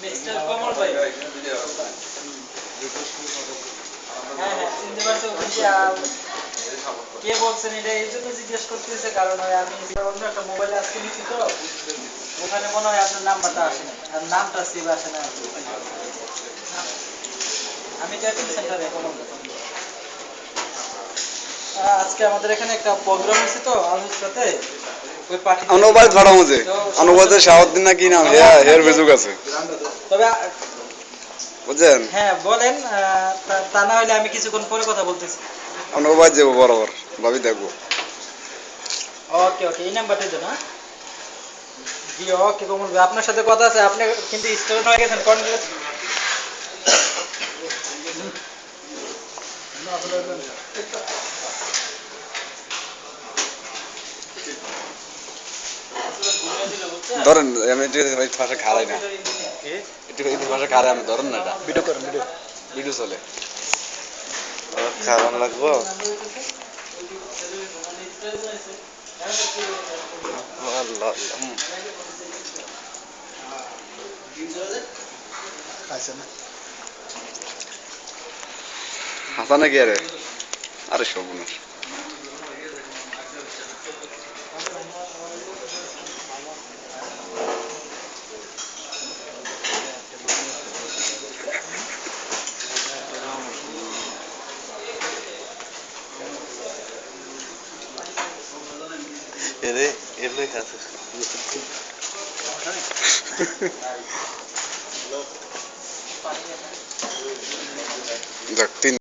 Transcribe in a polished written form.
Mister কমল ভাই, হ্যাঁ হ্যাঁ চিনতে পারছি। কে বলছেন এটা এই জন্য জিজ্ঞেস করতেছে, কারণ আমি অন্য একটা মোবাইল আজকে নিচ্ছি তো, ওখানে মনে হয় আপনার নাম্বারটা আসে না, আর নামটা সেভ আসে না। আমি ট্যাপিং সেন্টারে কমল ভাই। আজকে আমাদের এখানে একটা প্রোগ্রাম হয়েছে তো আলুর সাথে, ওই পার্টি অনুবাদ ভাড়া মুঝে অনুবাদের শাহদ্দিন না কি নাম হেয়ার বেজুক আছে তবে বুঝছেন। হ্যাঁ বলেন, তা না হলে আমি কিছুক্ষণ পরে কথা বলতেছি। অনুবাদ যাবো বরাবর ভাবি দেখবো। ওকে ওকে, এই নাম্বারটা দেন। হ্যাঁ জি ওকে কমল ভাই, আপনার সাথে কথা আছে। আপনি কিন্তু স্টুডেন্ট হয়ে গেছেন, কনগ্রেস। ধরেন আমি একটু এই ভাষা খারাই না, একটু এই ভাষা খারাই, আমি ধরেন না, এটা ভিডিও করেন, ভিডিও ভিডিও চলে খাওয়ান লাগবো। আল্লাহ হাসা নাকি আরে, আরে সর্বনাশ। এরে এরে কাছে যাক 3